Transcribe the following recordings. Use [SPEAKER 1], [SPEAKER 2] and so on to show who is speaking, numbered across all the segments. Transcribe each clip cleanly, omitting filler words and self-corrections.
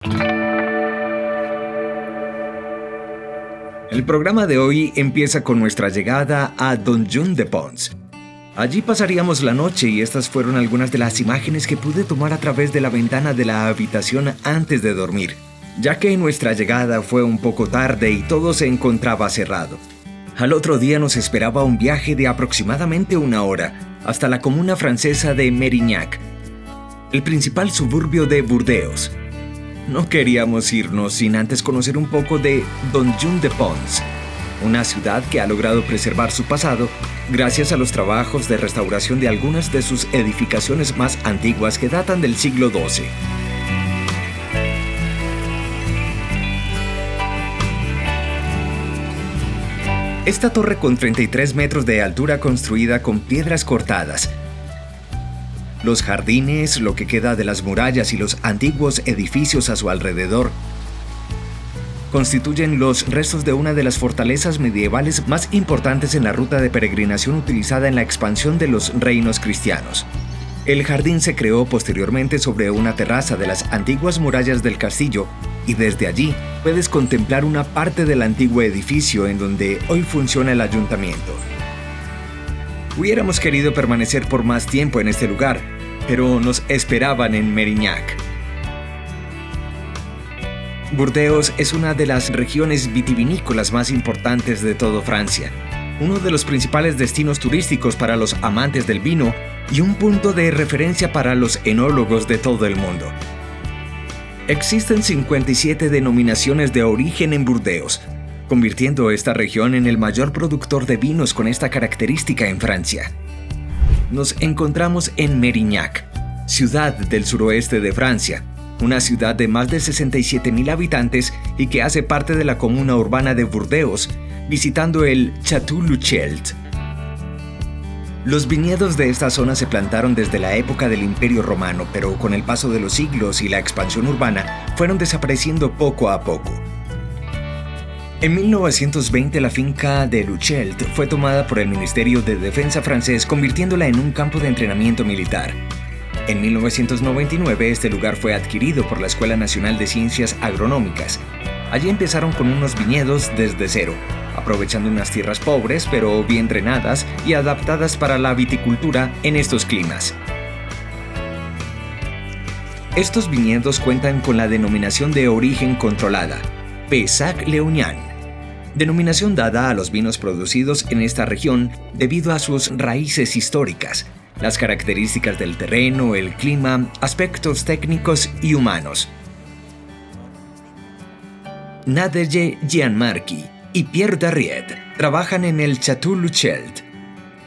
[SPEAKER 1] El programa de hoy empieza con nuestra llegada a Donjon-de-Pons. Allí pasaríamos la noche y estas fueron algunas de las imágenes que pude tomar a través de la ventana de la habitación antes de dormir, ya que nuestra llegada fue un poco tarde y todo se encontraba cerrado. Al otro día nos esperaba un viaje de aproximadamente 1 hora hasta la comuna francesa de Mérignac, el principal suburbio de Burdeos. No queríamos irnos sin antes conocer un poco de Donjon-de-Pons, una ciudad que ha logrado preservar su pasado gracias a los trabajos de restauración de algunas de sus edificaciones más antiguas que datan del siglo XII. Esta torre con 33 metros de altura construida con piedras cortadas, los jardines, lo que queda de las murallas y los antiguos edificios a su alrededor constituyen los restos de una de las fortalezas medievales más importantes en la ruta de peregrinación utilizada en la expansión de los reinos cristianos. El jardín se creó posteriormente sobre una terraza de las antiguas murallas del castillo y desde allí puedes contemplar una parte del antiguo edificio en donde hoy funciona el ayuntamiento. Hubiéramos querido permanecer por más tiempo en este lugar, pero nos esperaban en Mérignac. Burdeos es una de las regiones vitivinícolas más importantes de toda Francia, uno de los principales destinos turísticos para los amantes del vino y un punto de referencia para los enólogos de todo el mundo. Existen 57 denominaciones de origen en Burdeos, convirtiendo esta región en el mayor productor de vinos con esta característica en Francia. Nos encontramos en Mérignac, ciudad del suroeste de Francia, una ciudad de más de 67,000 habitantes y que hace parte de la comuna urbana de Burdeos, visitando el Chateau Luchey-Halde. Los viñedos de esta zona se plantaron desde la época del Imperio Romano, pero con el paso de los siglos y la expansión urbana fueron desapareciendo poco a poco. En 1920 la finca de Luchey-Halde fue tomada por el Ministerio de Defensa francés, convirtiéndola en un campo de entrenamiento militar. En 1999 este lugar fue adquirido por la Escuela Nacional de Ciencias Agronómicas. Allí empezaron con unos viñedos desde cero, aprovechando unas tierras pobres pero bien drenadas y adaptadas para la viticultura en estos climas. Estos viñedos cuentan con la denominación de origen controlada, Pessac-Léognan, denominación dada a los vinos producidos en esta región debido a sus raíces históricas, las características del terreno, el clima, aspectos técnicos y humanos. Nadege Gianmarchi y Pierre Darriet trabajan en el Chateau Luchey-Halde.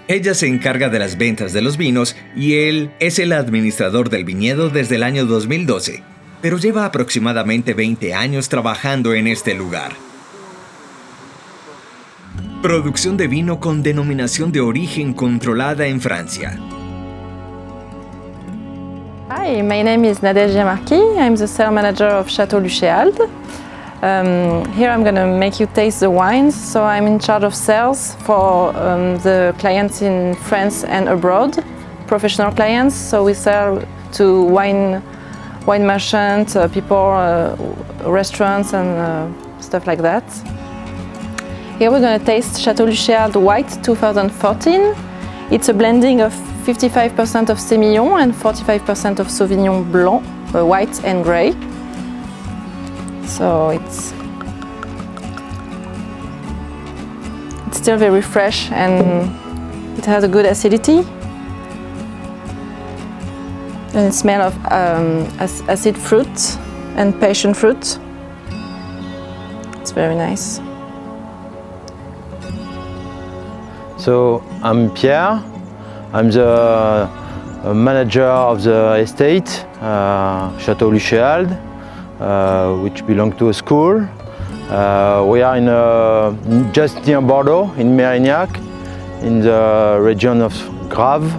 [SPEAKER 1] Ella se encarga de las ventas de los vinos y él es el administrador del viñedo desde el año 2012, pero lleva aproximadamente 20 años trabajando en este lugar. Producción de vino con denominación de origen controlada en Francia.
[SPEAKER 2] Hi, my name is Nadege Gianmarchi. I'm the sales manager of Chateau Luchey-Halde. Here I'm going to make you taste the wines. So I'm in charge of sales for the clients in France and abroad, professional clients. So we sell to wine merchants, people, restaurants and stuff like that. Here we're going to taste Chateau Luchey-Halde White 2014. It's a blending of 55% of Semillon and 45% of Sauvignon Blanc, white and grey. So it's still very fresh and it has a good acidity. And it smells of acid fruit and passion fruit. It's very nice.
[SPEAKER 3] So I'm Pierre, I'm the manager of the estate, Chateau Luchey-Halde, which belongs to a school. We are in just near Bordeaux, in Mérignac, in the region of Grave.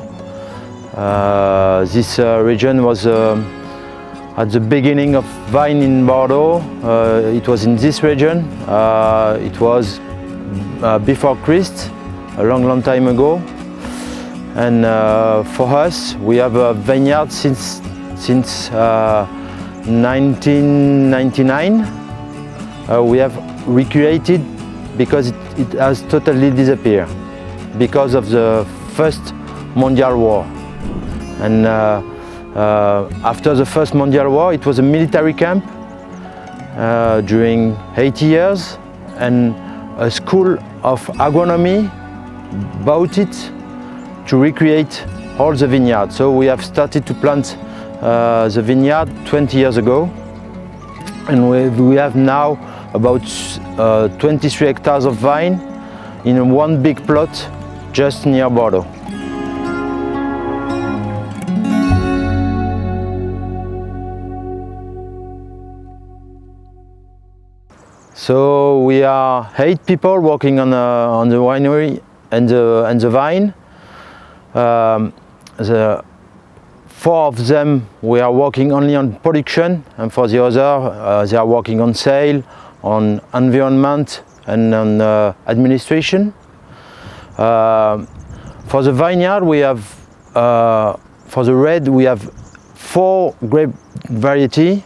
[SPEAKER 3] This region was at the beginning of vine in Bordeaux. It was in this region. It was before Christ, a long time ago. And for us, we have a vineyard since 1999. We have recreated because it has totally disappeared because of the First Mondial War. And after the First Mondial War, it was a military camp during 80 years, and a school of agronomy bought it to recreate all the vineyards. So we have started to plant the vineyard 20 years ago, and we have now about 23 hectares of vine in one big plot just near Bordeaux. So we are 8 people working on the winery and the vine. The 4 of them we are working only on production, and for the other they are working on sale, on environment, and on administration. For the vineyard we have, for the red we have 4 grape variety: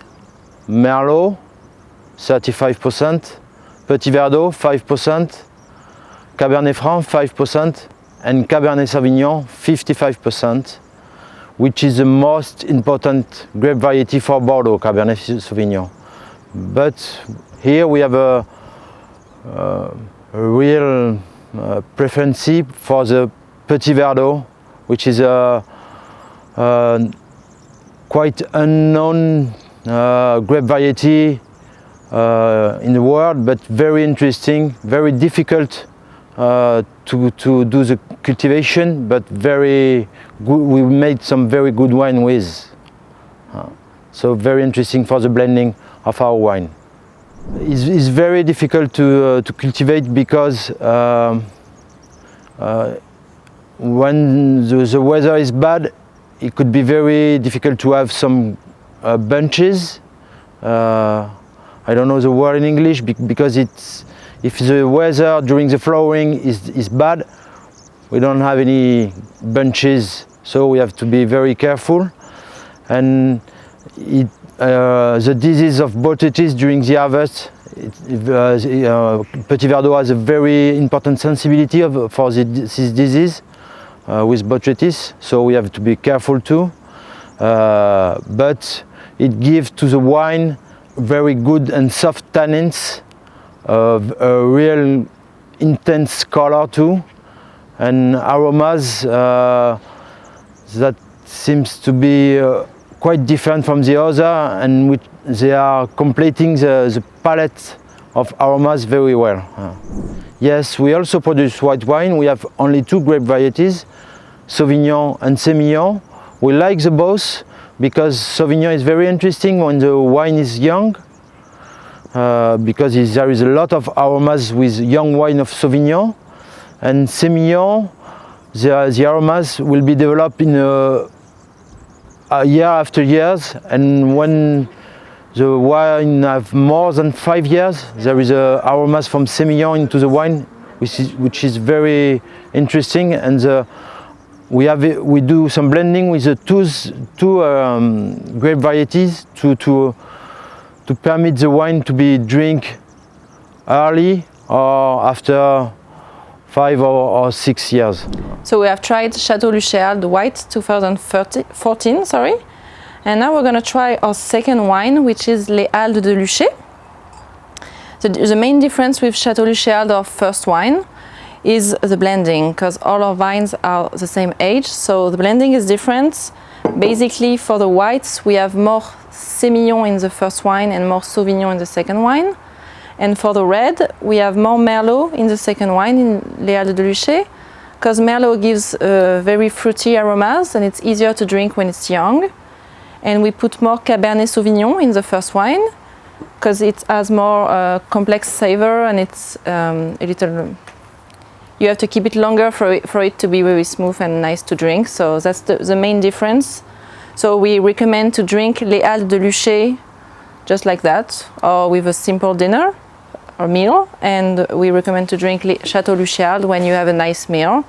[SPEAKER 3] Merlot 35%, Petit Verdot 5%, Cabernet Franc 5%, and Cabernet Sauvignon 55%, which is the most important grape variety for Bordeaux, Cabernet Sauvignon. But here we have a real preference for the Petit Verdot, which is a quite unknown grape variety in the world, but very interesting, very difficult to do the cultivation, but very good. We made some very good wine with. So very interesting for the blending of our wine. It's very difficult to cultivate because when the weather is bad, it could be very difficult to have some bunches. I don't know the word in English because if the weather during the flowering is bad, we don't have any bunches, so we have to be very careful. And the disease of botrytis during the harvest, Petit Verdot has a very important sensibility for this disease with botrytis, so we have to be careful too. But it gives to the wine very good and soft tannins, a real intense color too, and aromas that seems to be quite different from the other, and which they are completing the palette of aromas very well. Yes, we also produce white wine. We have only 2 grape varieties, Sauvignon and Semillon. We like the both because Sauvignon is very interesting when the wine is young, because there is a lot of aromas with young wine of Sauvignon, and Semillon, the aromas will be developed in year after years, and when the wine have more than 5 years, there is aromas from Semillon into the wine, which is very interesting, and we do some blending with the two grape varieties to permit the wine to be drink early or after 5 or 6 years.
[SPEAKER 2] So we have tried Chateau Luchey-Halde White 2014, and now we're going to try our second wine, which is Les Haldes de Luchey. The main difference with Chateau Luchey-Halde, our first wine, is the blending, because all our vines are the same age, so the blending is different. Basically, for the whites, we have more Semillon in the first wine and more Sauvignon in the second wine. And for the red, we have more Merlot in the second wine, in Les Haldes de Luchey, because Merlot gives very fruity aromas and it's easier to drink when it's young. And we put more Cabernet Sauvignon in the first wine, because it has more complex savor, and it's a little... You have to keep it longer for it to be very smooth and nice to drink, so that's the main difference. So we recommend to drink Les Haldes de Luchey just like that, or with a simple dinner or meal, and we recommend to drink Chateau Luchey-Halde when you have a nice meal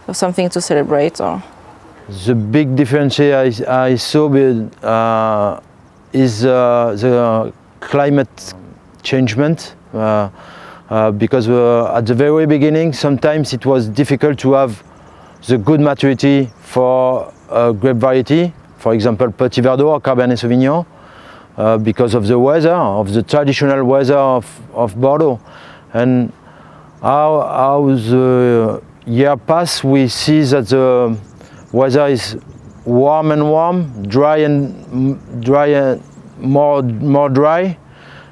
[SPEAKER 2] or something to celebrate. Or
[SPEAKER 3] the big difference I saw is the climate changement, because at the very beginning sometimes it was difficult to have the good maturity for a grape variety, for example Petit Verdot or Cabernet Sauvignon, because of the weather, of the traditional weather of Bordeaux. And how the year pass, we see that the weather is warm and warm, dry and more dry,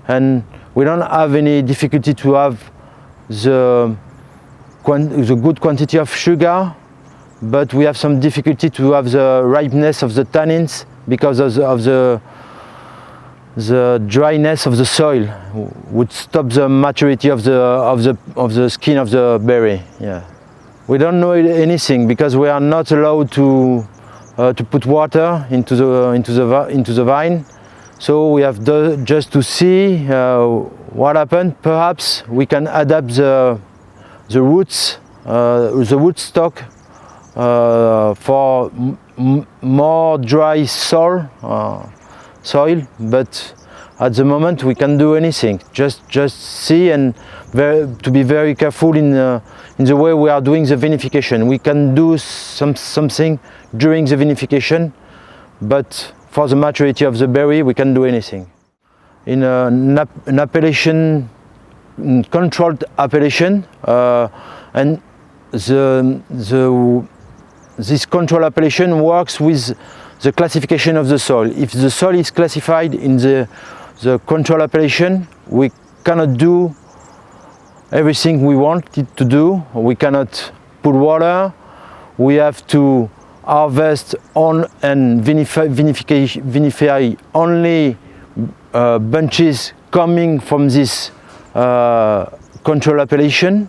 [SPEAKER 3] and we don't have any difficulty to have the good quantity of sugar, but we have some difficulty to have the ripeness of the tannins because of the dryness of the soil would stop the maturity of the skin of the berry. Yeah. We don't know anything because we are not allowed to put water into the vine. So we have just to see what happened. Perhaps we can adapt the roots, the root stock for more dry soil. But at the moment we can't do anything. Just see and to be very careful in the way we are doing the vinification. We can do something during the vinification, but for the maturity of the berry we can't do anything. In an appellation, controlled appellation, and this control appellation works with the classification of the soil. If the soil is classified in the control appellation, we cannot do everything we want it to do. We cannot put water. We have to harvest on and vinify only bunches coming from this control appellation.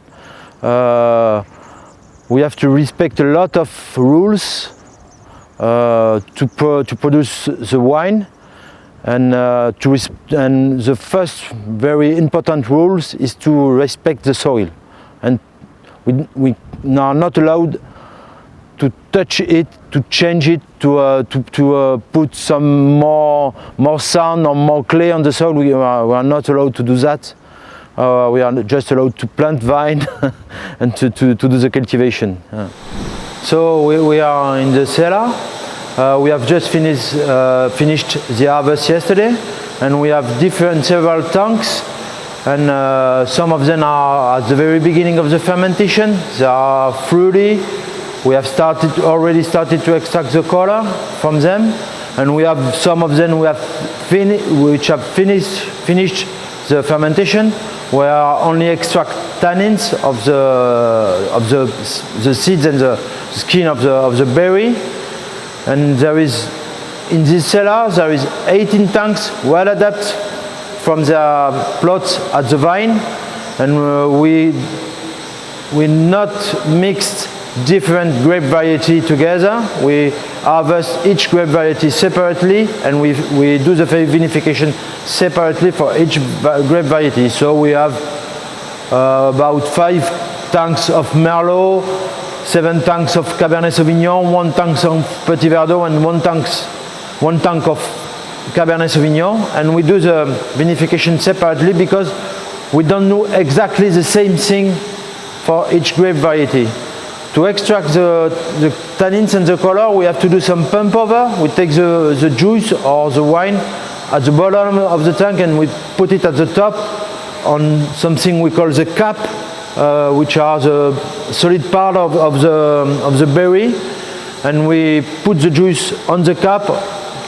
[SPEAKER 3] We have to respect a lot of rules to produce the wine, and the first very important rules is to respect the soil, and we are not allowed to touch it, to change it, to put some more sand or more clay on the soil. We are not allowed to do that. We are just allowed to plant vine and to do the cultivation. So we are in the cellar. We have just finished the harvest yesterday, and we have several tanks, and some of them are at the very beginning of the fermentation. They are fruity. We have already started to extract the color from them, and we have some of them which have finished the fermentation, where only extract tannins of the seeds and the skin of the berry. And there is, in this cellar, there is 18 tanks well adapted from their plots at the vine, and we not mixed different grape variety together. We harvest each grape variety separately, and we do the vinification separately for each grape variety. So we have about 5 tanks of Merlot, 7 tanks of Cabernet Sauvignon, 1 tank of Petit Verdot, and 1 tank of Cabernet Sauvignon. And we do the vinification separately because we don't know exactly the same thing for each grape variety. To extract the tannins and the color, we have to do some pump over. We take the juice or the wine at the bottom of the tank, and we put it at the top on something we call the cap, which are the solid part of the berry, and we put the juice on the cap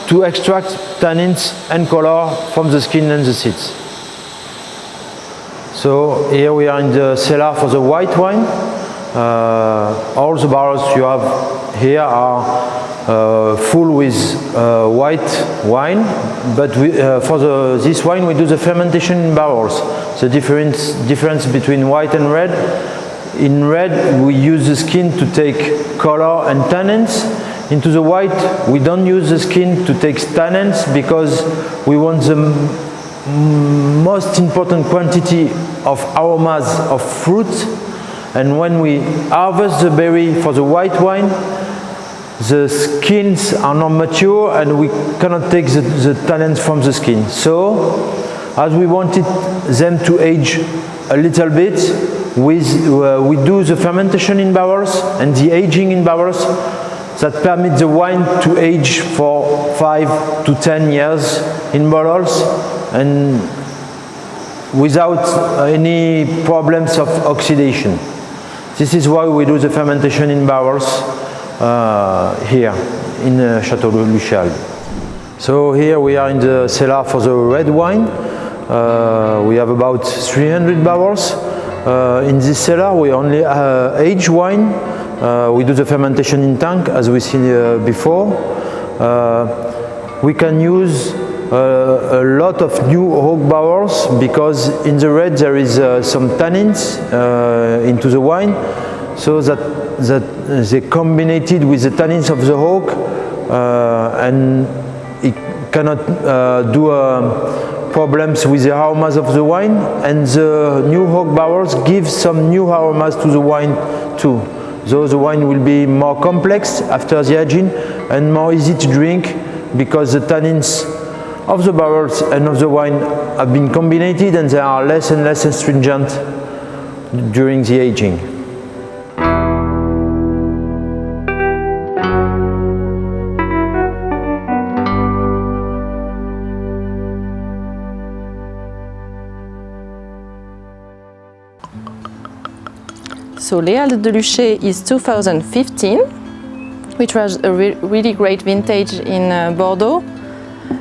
[SPEAKER 3] to extract tannins and color from the skin and the seeds. So here we are in the cellar for the white wine. All the barrels you have here are full with white wine, but for this wine we do the fermentation in barrels. The difference between white and red: in red we use the skin to take color and tannins. Into the white we don't use the skin to take tannins because we want the most important quantity of aromas of fruit. And when we harvest the berry for the white wine, the skins are not mature and we cannot take the tannins from the skin. So, as we wanted them to age a little bit, we do the fermentation in barrels and the aging in barrels that permit the wine to age for 5 to 10 years in bottles and without any problems of oxidation. This is why we do the fermentation in barrels here in Chateau Luchey-Halde. So here we are in the cellar for the red wine. We have about 300 barrels. In this cellar we only age wine. We do the fermentation in tank as we see before. We can use a lot of new oak barrels because in the red there is some tannins into the wine, so that they combined with the tannins of the oak and it cannot do problems with the aromas of the wine, and the new oak barrels give some new aromas to the wine too. So the wine will be more complex after the aging and more easy to drink because the tannins of the barrels and of the wine have been combined and they are less and less astringent during the aging.
[SPEAKER 2] So Les Haldes de Luchey is 2015, which was a really great vintage in Bordeaux.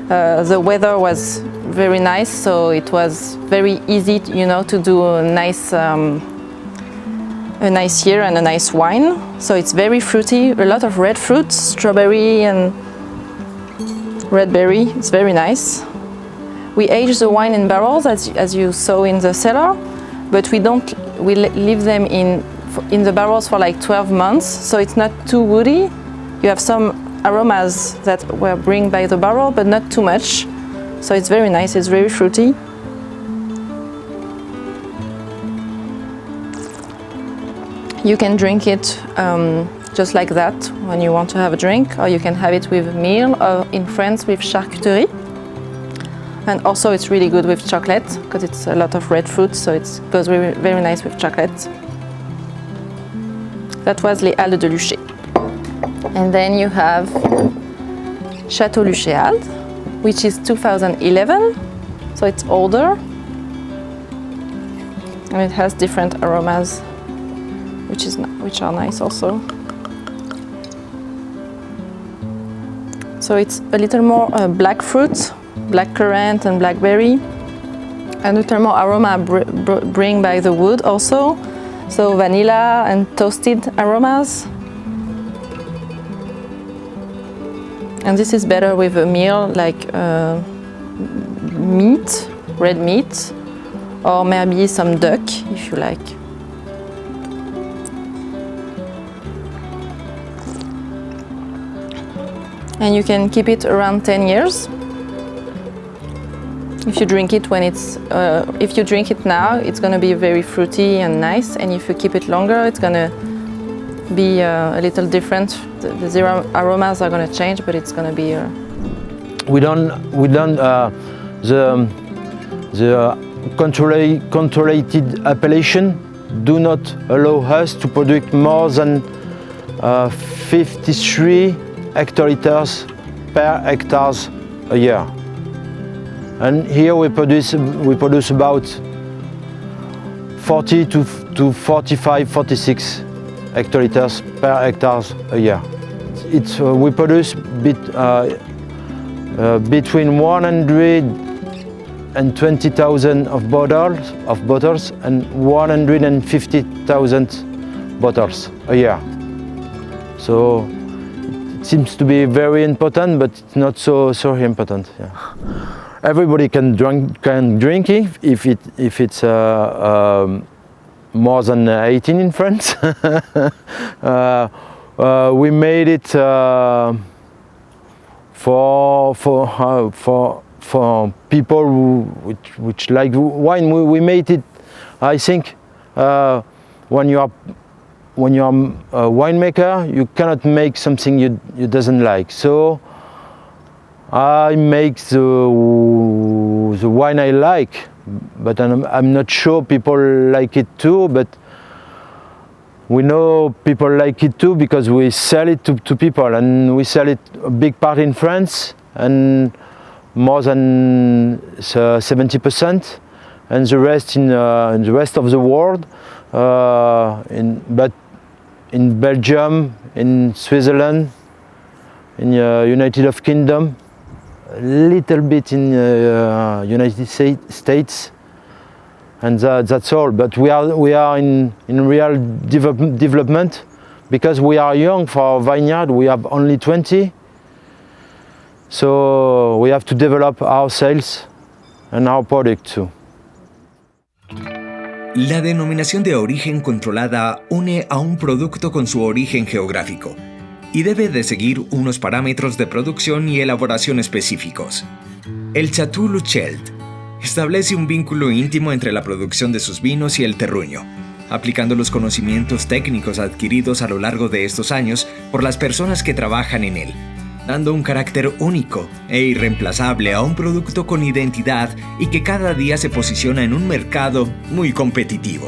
[SPEAKER 2] The weather was very nice, so it was very easy, to do a nice year and a nice wine. So it's very fruity, a lot of red fruits, strawberry and red berry. It's very nice. We age the wine in barrels, as you saw in the cellar, but we leave them in the barrels for like 12 months, so it's not too woody. You have some aromas that were brought by the barrel, but not too much. So it's very nice, it's very fruity. You can drink it just like that when you want to have a drink, or you can have it with meal, or in France with charcuterie. And also it's really good with chocolate, because it's a lot of red fruit, so it goes very, very nice with chocolate. That was Les Haldes de Luchey. And then you have Chateau Luchey-Halde, which is 2011, so it's older. And it has different aromas, which are nice also. So it's a little more black fruit, black currant and blackberry, and a little more aroma bring by the wood also. So vanilla and toasted aromas. And this is better with a meal like meat, red meat, or maybe some duck if you like. And you can keep it around 10 years. If you drink it if you drink it now, it's going to be very fruity and nice. And if you keep it longer, it's going to be a little different. The aromas are going to change, but it's going to be.
[SPEAKER 3] We don't the controlled appellation do not allow us to produce more than 53 hectoliters per hectares a year. And here we produce about 40 to 45, 46 hectoliters per hectares a year. We produce between 120,000 of bottles and 150,000 bottles a year. So it seems to be very important, but it's not so important. Yeah. Everybody can drink it if it's more than 18 in France. We made it for people which like wine. We made it, I think, when you are when you're a winemaker, you cannot make something you doesn't like. So I make the wine I like, but I'm not sure people like it too. But we know people like it too because we sell it to people, and we sell it a big part in France and more than 70%, and the rest in the rest of the world. But in Belgium, in Switzerland, in United Kingdom, a little bit in United States, and that's all. But we are in real development because we are young for our vineyard. We have only 20, so we have to develop our sales and our product too.
[SPEAKER 1] La denominación de origen controlada une a un producto con su origen geográfico y debe de seguir unos parámetros de producción y elaboración específicos. El Chateau Luchey-Halde establece un vínculo íntimo entre la producción de sus vinos y el terruño, aplicando los conocimientos técnicos adquiridos a lo largo de estos años por las personas que trabajan en él, dando un carácter único e irreemplazable a un producto con identidad y que cada día se posiciona en un mercado muy competitivo.